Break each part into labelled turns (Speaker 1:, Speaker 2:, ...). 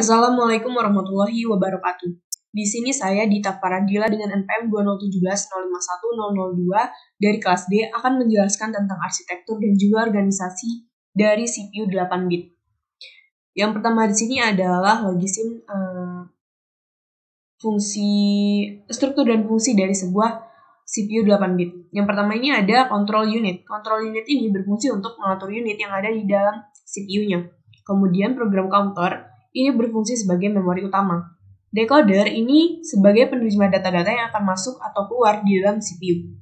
Speaker 1: Assalamualaikum warahmatullahi wabarakatuh. Di sini saya Dita Faradila dengan NPM 20710510002 dari kelas D akan menjelaskan tentang arsitektur dan juga organisasi dari CPU 8-bit. Yang pertama di sini adalah logisim fungsi struktur dan fungsi dari sebuah CPU 8-bit. Yang pertama ini ada control unit. Control unit ini berfungsi untuk mengatur unit yang ada di dalam CPU-nya. Kemudian program counter ini berfungsi sebagai memori utama. Decoder ini sebagai penerima data-data yang akan masuk atau keluar di dalam CPU.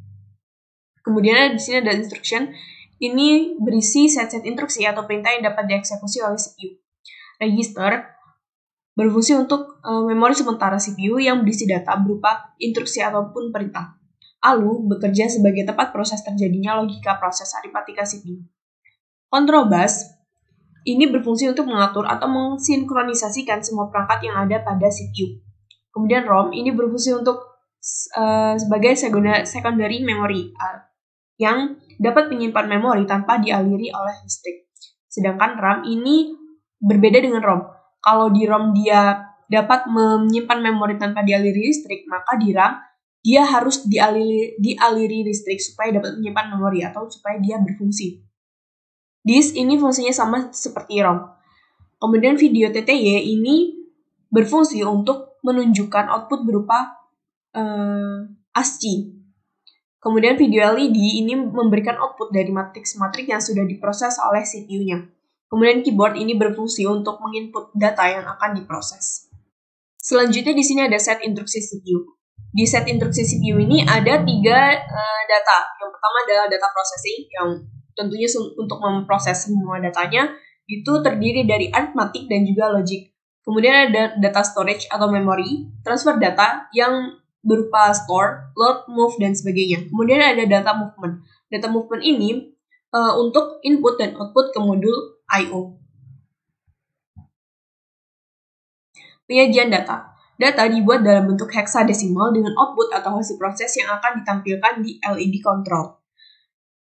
Speaker 1: Kemudian di sini ada instruction. Ini berisi set-set instruksi atau perintah yang dapat dieksekusi oleh CPU. Register berfungsi untuk memori sementara CPU yang berisi data berupa instruksi ataupun perintah. ALU bekerja sebagai tempat proses terjadinya logika proses aritmatika CPU. Control bus ini berfungsi untuk mengatur atau mensinkronisasikan semua perangkat yang ada pada CPU. Kemudian ROM ini berfungsi untuk sebagai secondary memory yang dapat menyimpan memori tanpa dialiri oleh listrik. Sedangkan RAM ini berbeda dengan ROM. Kalau di ROM dia dapat menyimpan memori tanpa dialiri listrik, maka di RAM dia harus dialiri listrik supaya dapat menyimpan memori atau supaya dia berfungsi. Disk ini fungsinya sama seperti ROM. Kemudian video TTY ini berfungsi untuk menunjukkan output berupa ASCII. Kemudian video LED ini memberikan output dari matriks-matriks yang sudah diproses oleh CPU-nya. Kemudian keyboard ini berfungsi untuk menginput data yang akan diproses. Selanjutnya di sini ada set instruksi CPU. Di set instruksi CPU ini ada 3 data. Yang pertama adalah data processing yang tentunya untuk memproses semua datanya itu terdiri dari arithmetic dan juga logic. Kemudian ada data storage atau memory, transfer data yang berupa store, load, move, dan sebagainya. Kemudian ada data movement. Data movement ini untuk input dan output ke modul I/O. Penyajian data. Data dibuat dalam bentuk heksadesimal dengan output atau hasil proses yang akan ditampilkan di LED control.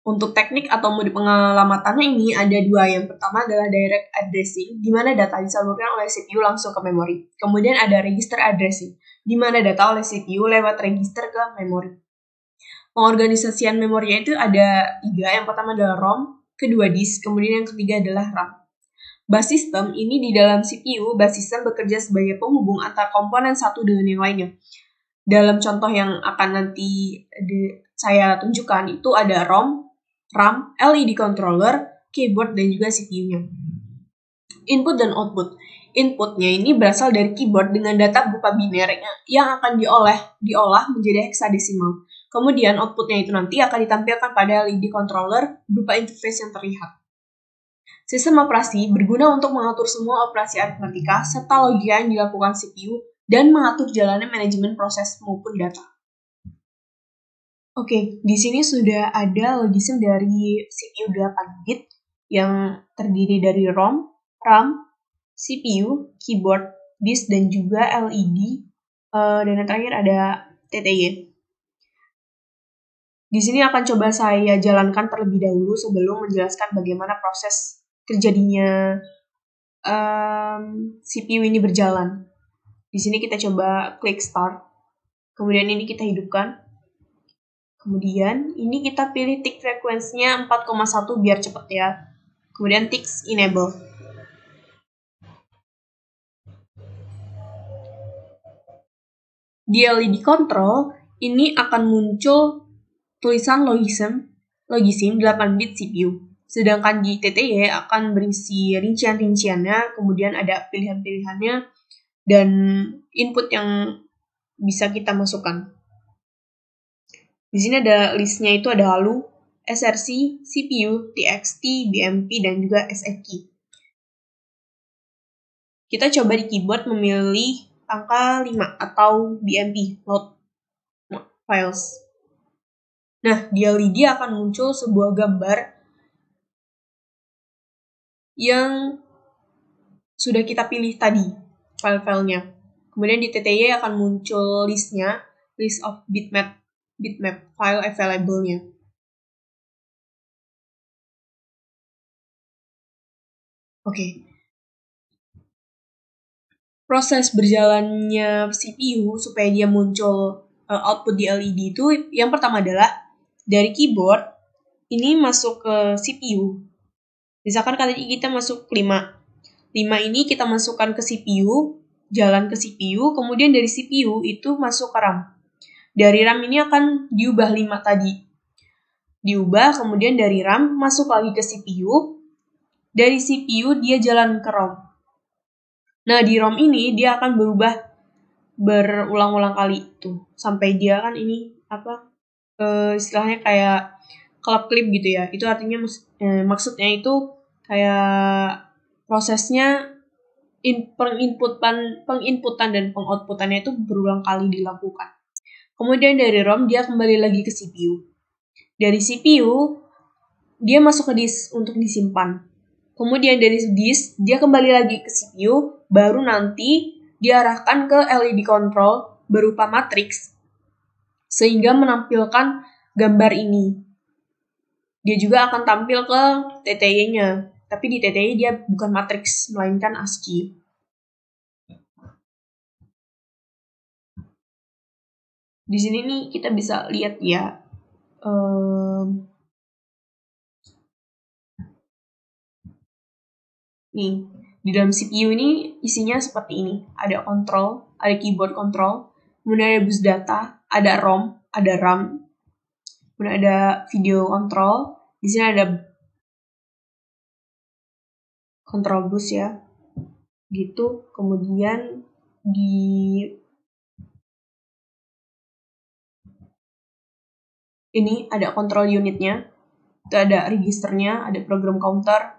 Speaker 1: Untuk teknik atau mode pengalamannya ini ada 2. Yang pertama adalah direct addressing, di mana data disalurkan oleh CPU langsung ke memori. Kemudian ada register addressing, di mana data oleh CPU lewat register ke memori. Pengorganisasian memorinya itu ada 3. Yang pertama adalah ROM, kedua disk, kemudian yang ketiga adalah RAM. Bus system ini di dalam CPU, bus system bekerja sebagai penghubung antar komponen satu dengan yang lainnya. Dalam contoh yang akan nanti saya tunjukkan itu ada ROM, RAM, LED controller, keyboard, dan juga CPU-nya. Input dan output. Inputnya ini berasal dari keyboard dengan data berupa biner yang akan diolah menjadi heksadesimal. Kemudian outputnya itu nanti akan ditampilkan pada LED controller berupa interface yang terlihat. Sistem operasi berguna untuk mengatur semua operasi aritmatika serta logika yang dilakukan CPU dan mengatur jalannya manajemen proses maupun data. Oke, di sini sudah ada logisim dari CPU 8-bit yang terdiri dari ROM, RAM, CPU, keyboard, disk, dan juga LED, dan yang terakhir ada TTY. Di sini akan coba saya jalankan terlebih dahulu sebelum menjelaskan bagaimana proses terjadinya CPU ini berjalan. Di sini kita coba klik start, kemudian ini kita hidupkan. Kemudian ini kita pilih tick frekuensinya 4,1 biar cepet ya. Kemudian tick enable. Di LED control ini akan muncul tulisan logisim 8-bit CPU. Sedangkan di TTY akan berisi rincian-rinciannya, kemudian ada pilihan-pilihannya dan input yang bisa kita masukkan. Di sini ada listnya itu ada ALU, SRC, CPU, TXT, BMP, dan juga SEK. Kita coba di keyboard memilih angka 5 atau BMP, load files. Nah, di LED akan muncul sebuah gambar yang sudah kita pilih tadi, file-filenya. Kemudian di TTY akan muncul listnya, list of bitmap file available-nya. Oke. proses berjalannya CPU supaya dia muncul output di LED itu yang pertama adalah dari keyboard ini masuk ke CPU. Misalkan kali ini kita masuk 5. 5 ini kita masukkan ke CPU, jalan ke CPU, kemudian dari CPU itu masuk ke RAM. Dari RAM ini akan diubah 5 tadi. Diubah, kemudian dari RAM masuk lagi ke CPU. Dari CPU dia jalan ke ROM. Nah, di ROM ini dia akan berubah berulang-ulang kali tuh sampai dia kan ini istilahnya kayak klip gitu ya. Itu artinya maksudnya itu kayak prosesnya penginputan dan pengoutputannya itu berulang kali dilakukan. Kemudian dari ROM dia kembali lagi ke CPU. Dari CPU dia masuk ke disk untuk disimpan. Kemudian dari disk dia kembali lagi ke CPU, baru nanti diarahkan ke LED control berupa matriks sehingga menampilkan gambar ini. Dia juga akan tampil ke TTY-nya, tapi di TTY dia bukan matriks melainkan ASCII. Di sini nih kita bisa lihat ya. Nih, di dalam CPU ini isinya seperti ini. Ada kontrol, ada keyboard control, kemudian ada bus data, ada ROM, ada RAM, kemudian ada video control. Di sini ada control bus ya. Gitu. Kemudian ini ada control unitnya. Itu ada registernya, ada program counter,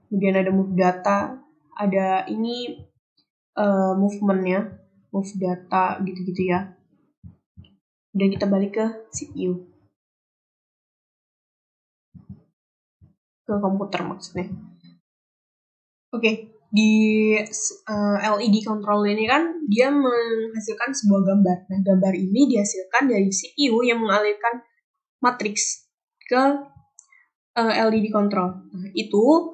Speaker 1: kemudian ada move data, ada ini movementnya, move data gitu-gitu ya. Dan kita balik ke CPU, ke komputer maksudnya. Oke, di LED control ini kan dia menghasilkan sebuah gambar. Nah, gambar ini dihasilkan dari CPU yang mengalirkan matriks ke LED control. Nah, itu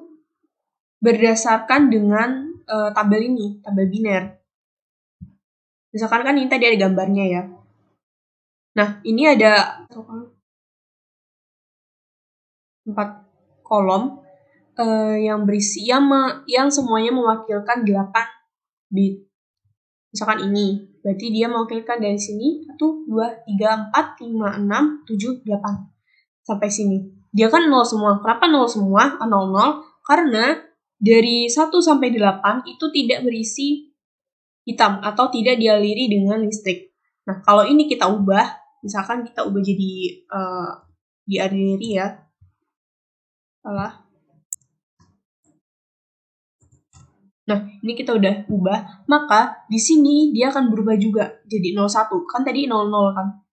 Speaker 1: berdasarkan dengan tabel ini, tabel biner. Misalkan kan ini tadi ada gambarnya ya. Nah, ini ada 4 kolom yang berisi yang semuanya mewakilkan 8 bit. Misalkan ini, berarti dia mewakilkan dari sini 1, 2, 3, 4, 5, 6, 7, 8 sampai sini. Dia kan 0 semua. Kenapa 0 semua? 0, karena dari 1 sampai 8 itu tidak berisi hitam atau tidak dialiri dengan listrik. Nah, kalau ini kita ubah, misalkan kita ubah jadi dialiri ya. Nah, ini kita udah ubah, maka di sini dia akan berubah juga jadi 01. Kan tadi 00 kan.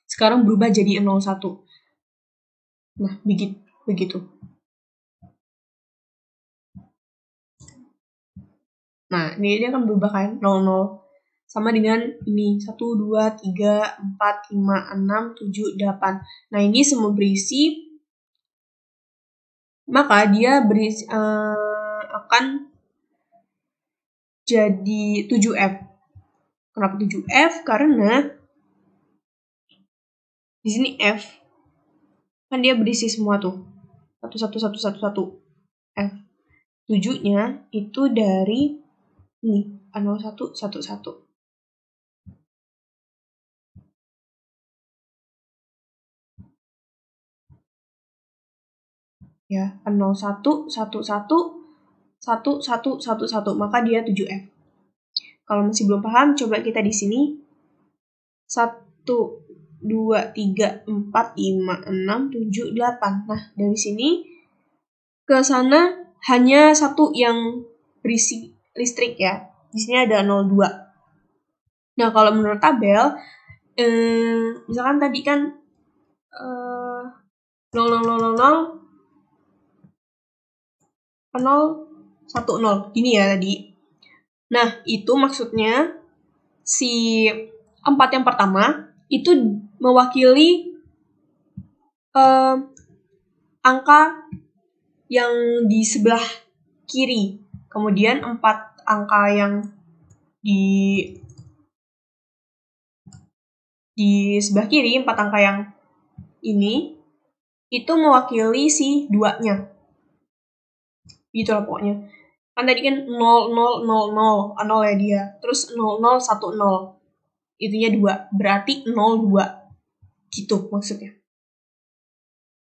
Speaker 1: Sekarang berubah jadi 01. Nah, begitu. Nah, ini dia akan berubah kan 00. Sama dengan ini 1, 2, 3, 4, 5, 6, 7, 8. Nah, ini semua berisi, maka dia akan jadi 7F. Kenapa 7F? Karena di sini F kan dia berisi semua tuh. 1, F. 7-nya itu dari ini 01, 11. Ya, 01, 11, 1111, maka dia 7F. Kalau masih belum paham, coba kita di sini 1, 2, 3, 4, 5, 6, 7, 8. Nah, dari sini ke sana hanya satu yang berisi listrik ya. Di sini ada 02. Nah, kalau menurut tabel, misalkan tadi kan 0000 010 gini ya tadi. Nah, itu maksudnya si 4 yang pertama itu mewakili angka yang di sebelah kiri. Kemudian 4 angka yang di sebelah kiri 4 angka yang ini itu mewakili si 2-nya. Gitu lah pokoknya. Kan tadi kan 0, 0, 0, 0. 0 ya dia. Terus 0, 0, 1, 0. Itunya 2. Berarti 0, 2. Gitu maksudnya.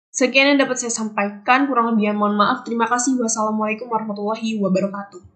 Speaker 1: Sekian yang dapat saya sampaikan. Kurang lebihnya mohon maaf. Terima kasih. Wassalamualaikum warahmatullahi wabarakatuh.